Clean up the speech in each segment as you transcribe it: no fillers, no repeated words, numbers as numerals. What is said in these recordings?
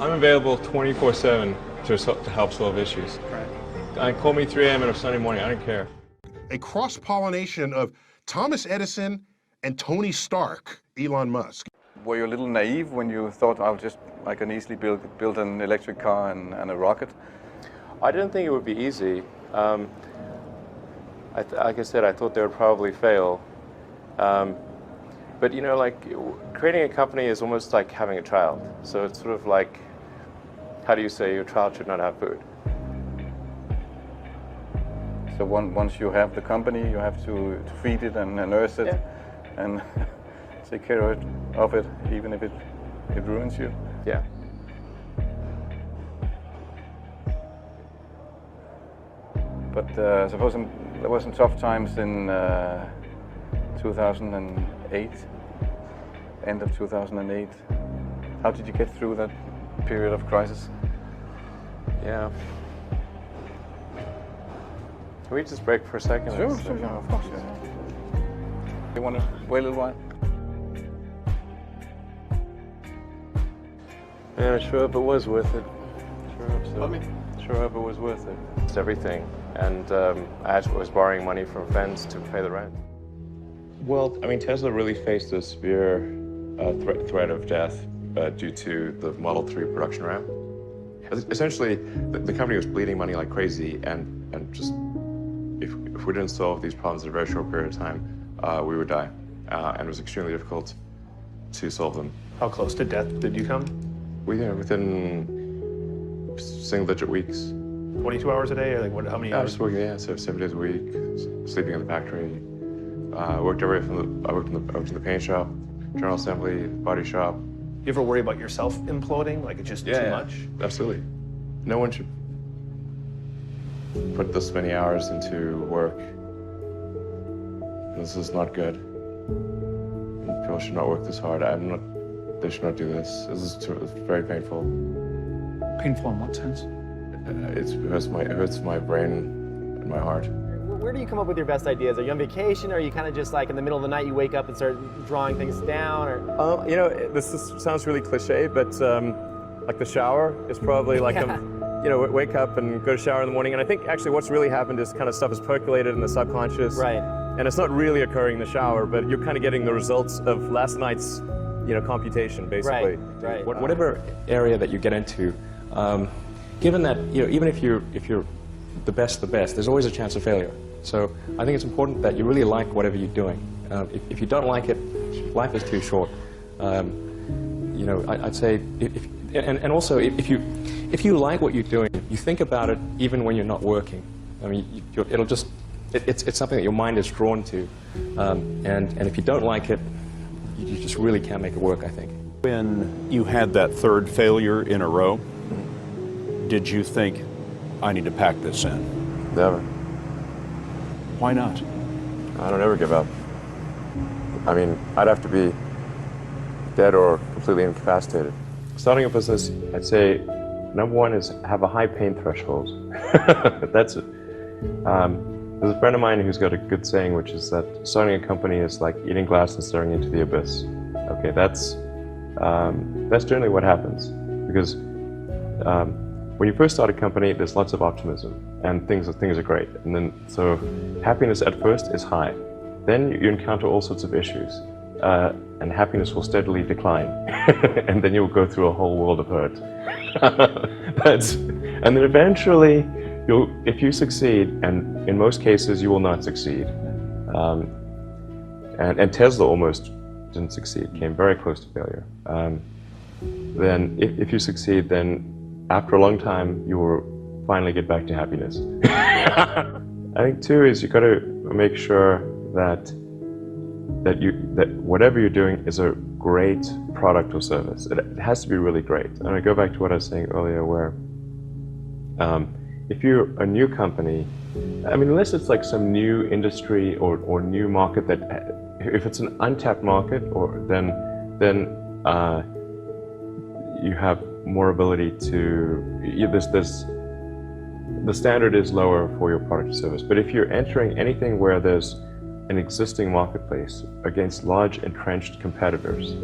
I'm available 24/7 to help solve issues. Right. Call me 3 a.m. on a Sunday morning, I don't care. A cross-pollination of Thomas Edison and Tony Stark, Elon Musk. Were you a little naive when you thought I can easily build an electric car and a rocket? I didn't think it would be easy. Like I said, I thought they would probably fail. But you know, like creating a company is almost like having a child. So it's sort of like, how do you say your child should not have food? So once you have the company, you have to feed it and nurse it, and take care of it, even if it ruins you. Yeah. But suppose there were some tough times in 2008, end of 2008. How did you get through that period of crisis? Yeah. Can we just break for a second? Sure, of course. Yeah. You want to wait a little while? Yeah, I sure hope it was worth it. Sure hope so. Sure hope it was worth it. It's everything. And I was borrowing money from friends to pay the rent. Well, I mean, Tesla really faced a severe threat of death due to the Model 3 production ramp. Essentially, the company was bleeding money like crazy, and just if we didn't solve these problems in a very short period of time, we would die. And it was extremely difficult to solve them. How close to death did you come? Within single-digit weeks. 22 hours a day, or like what? How many hours? Just working, so 7 days a week, sleeping in the factory. I worked everywhere from I worked in the paint shop, general assembly, body shop. You ever worry about yourself imploding? Like it's just too much? Absolutely. No one should put this many hours into work. This is not good. People should not work this hard. They should not do this. It's very painful. Painful in what sense? It hurts my brain and my heart. Where do you come up with your best ideas? Are you on vacation, or are you kind of just like in the middle of the night you wake up and start drawing things down? Or you know, sounds really cliche, but like the shower is probably like you know, wake up and go to shower in the morning. And I think actually what's really happened is kind of stuff is percolated in the subconscious. Right. And it's not really occurring in the shower, but you're kind of getting the results of last night's, you know, computation, basically. Right. Whatever area that you get into, given that, you know, even if you're the best, there's always a chance of failure. So I think it's important that you really like whatever you're doing. If you don't like it, life is too short. You know, I'd say, and also if you like what you're doing, you think about it even when you're not working. I mean, it's something that your mind is drawn to, and if you don't like it, you just really can't make it work, I think. When you had that third failure in a row, did you think, I need to pack this in? Never. Why not? I don't ever give up. I mean, I'd have to be dead or completely incapacitated. Starting a business, I'd say, number one is have a high pain threshold. That's it. There's a friend of mine who's got a good saying, which is that starting a company is like eating glass and staring into the abyss. Okay, that's generally what happens, because when you first start a company, there's lots of optimism and things are great, and then so happiness at first is high. Then you encounter all sorts of issues, and happiness will steadily decline, and then you'll go through a whole world of hurt. And then eventually, if you succeed, and in most cases you will not succeed, and Tesla almost didn't succeed, came very close to failure. Then if you succeed, then after a long time you will finally get back to happiness. I think too is you've got to make sure that whatever you're doing is a great product or service. It has to be really great. And I go back to what I was saying earlier, where if you're a new company, I mean, unless it's like some new industry or new market that, if it's an untapped market, or then you have more ability to, the standard is lower for your product or service. But if you're entering anything where there's an existing marketplace against large entrenched competitors,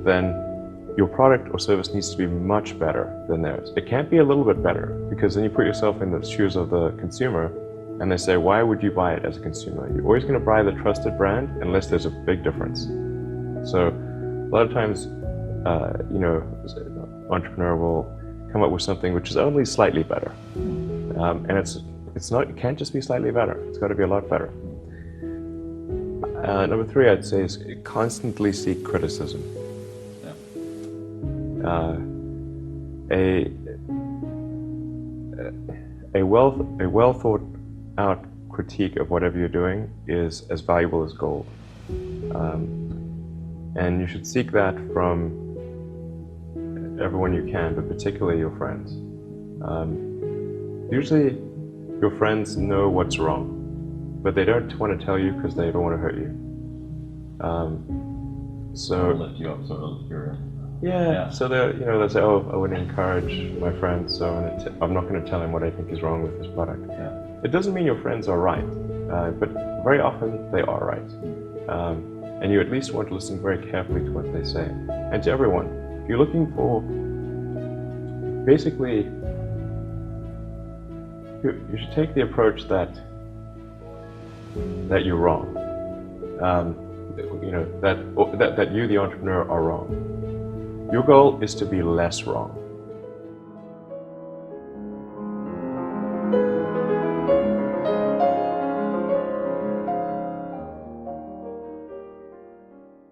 then your product or service needs to be much better than theirs. It can't be a little bit better, because then you put yourself in the shoes of the consumer and they say, why would you buy it as a consumer? You're always going to buy the trusted brand unless there's a big difference. So a lot of times, you know, an entrepreneur will come up with something which is only slightly better. And it can't just be slightly better. It's got to be a lot better. Number 3, I'd say, is constantly seek criticism. A well thought out critique of whatever you're doing is as valuable as gold. And you should seek that from everyone you can, but particularly your friends. Usually your friends know what's wrong, but they don't want to tell you because they don't want to hurt you. So lift you up, sort of. yeah. So they'll say, oh, I wouldn't encourage my friend, so I'm not going to tell him what I think is wrong with this product. Yeah. It doesn't mean your friends are right, but very often they are right. And you at least want to listen very carefully to what they say. And to everyone, if you're looking for, basically, you should take the approach that you're wrong. You know, that you, the entrepreneur, are wrong. Your goal is to be less wrong.